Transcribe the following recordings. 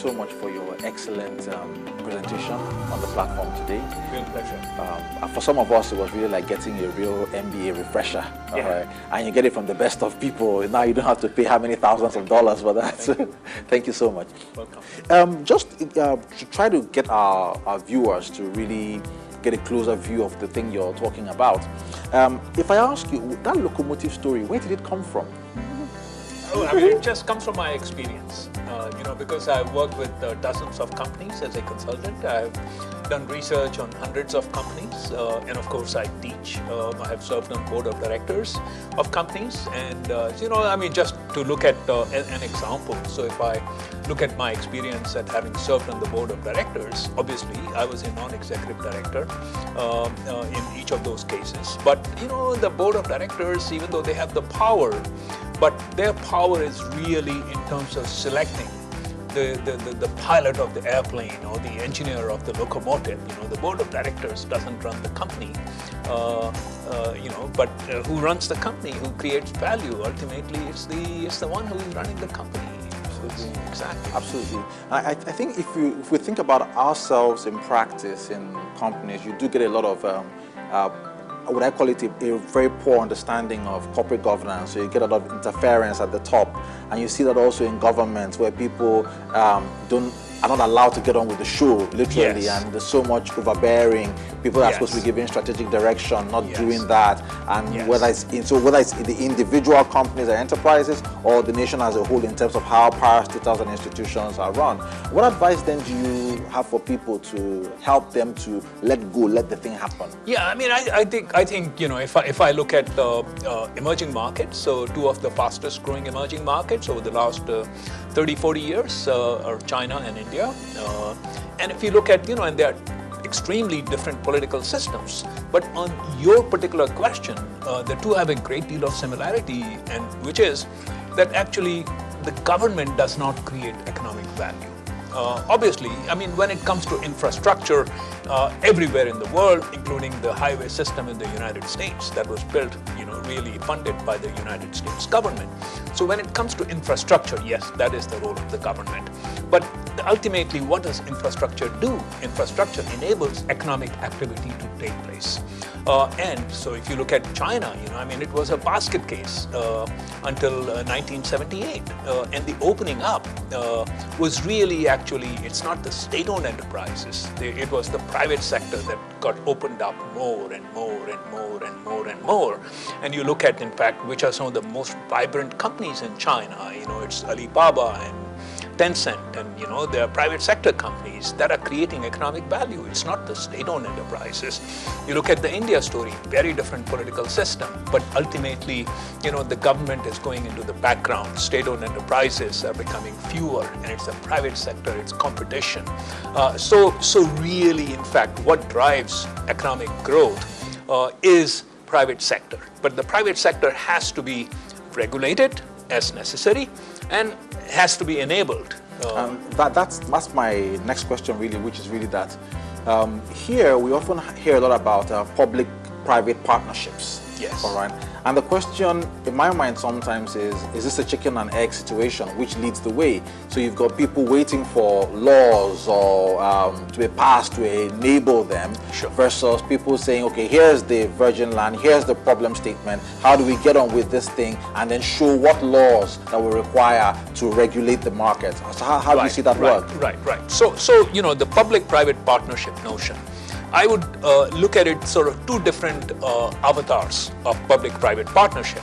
so much for your excellent presentation on the platform today. Real pleasure. For some of us, it was really like getting a real MBA refresher. And you get it from the best of people. Now you don't have to pay how many thousands of dollars for that. Thank you so much. Welcome. Just to try to get our viewers to really get a closer view of the thing you're talking about. If I ask you, that locomotive story, where did it come from? I mean, it just comes from my experience, because I've worked with dozens of companies as a consultant. I've done research on hundreds of companies, and of course I teach. I have served on board of directors of companies, and just to look at an example. So if I look at my experience at having served on the board of directors, obviously I was a non-executive director in each of those cases. But the board of directors, even though they have the power, but their power is really in terms of selecting the pilot of the airplane or the engineer of the locomotive. The board of directors doesn't run the company, but who runs the company, who creates value, ultimately it's the one who is running the company. Absolutely. Exactly. Absolutely. I think if we think about ourselves in practice in companies, you do get a lot of would I call it a very poor understanding of corporate governance. So you get a lot of interference at the top, and you see that also in governments where people are not allowed to get on with the show, literally, Yes. and there's so much overbearing. People are Yes. supposed to be giving strategic direction, not Yes. doing that. And Yes. whether it's in the individual companies or enterprises or the nation as a whole in terms of how parastatals and institutions are run. What advice then do you have for people to help them to let go, let the thing happen? Yeah, I mean, I think if I look at emerging markets, so two of the fastest growing emerging markets over the last 30, 40 years are China and India. And if you look at, and they are extremely different political systems, but on your particular question, the two have a great deal of similarity, and which is that actually the government does not create economic value. Obviously, I mean, when it comes to infrastructure, everywhere in the world, including the highway system in the United States that was built, really funded by the United States government. So when it comes to infrastructure, yes, that is the role of the government. But ultimately, what does infrastructure do? Infrastructure enables economic activity to take place. And so if you look at China, it was a basket case until 1978. And the opening up was really actually, it's not the state-owned enterprises. It was the private sector that got opened up more and more and more and more and more. And you look at, in fact, which are some of the most vibrant companies in China. It's Alibaba and Tencent, and there are private sector companies that are creating economic value. It's not the state-owned enterprises. You look at the India story, very different political system, but ultimately, the government is going into the background. State-owned enterprises are becoming fewer, and it's the private sector, it's competition. So really, in fact, what drives economic growth is private sector. But the private sector has to be regulated as necessary and has to be enabled. That's my next question, really, which is really that here we often hear a lot about public-private partnerships. Yes. All right. And the question in my mind sometimes is this a chicken and egg situation, which leads the way? So you've got people waiting for laws or to be passed to enable them, Sure. versus people saying, okay, here's the virgin land, here's the problem statement, how do we get on with this thing, and then show what laws that will require to regulate the market. So how do you see that work? Right. So the public-private partnership notion, I would look at it sort of two different avatars of public-private partnership.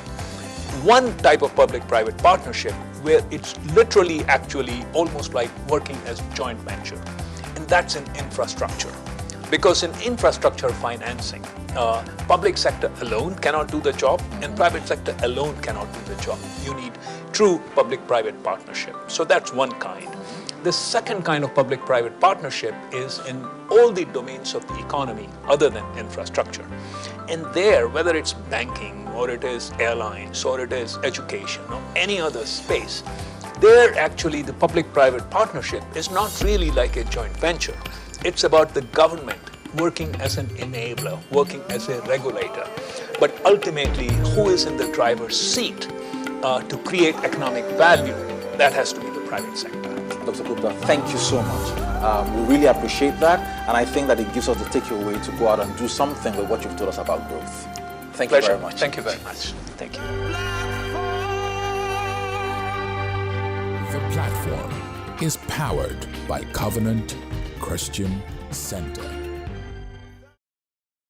One type of public-private partnership where it's literally actually almost like working as a joint venture, and that's in infrastructure. Because in infrastructure financing, public sector alone cannot do the job, and private sector alone cannot do the job. You need true public-private partnership. So that's one kind. The second kind of public-private partnership is in all the domains of the economy other than infrastructure. And there, whether it's banking or it is airlines or it is education or any other space, there actually the public-private partnership is not really like a joint venture. It's about the government working as an enabler, working as a regulator. But ultimately, who is in the driver's seat to create economic value? That has to be the private sector. Dr. Gupta, thank you so much. We really appreciate that, and I think that it gives us the takeaway to go out and do something with what you've told us about growth. Thank you very much. Thank you very much. Thank you. The platform is powered by Covenant Christian Center.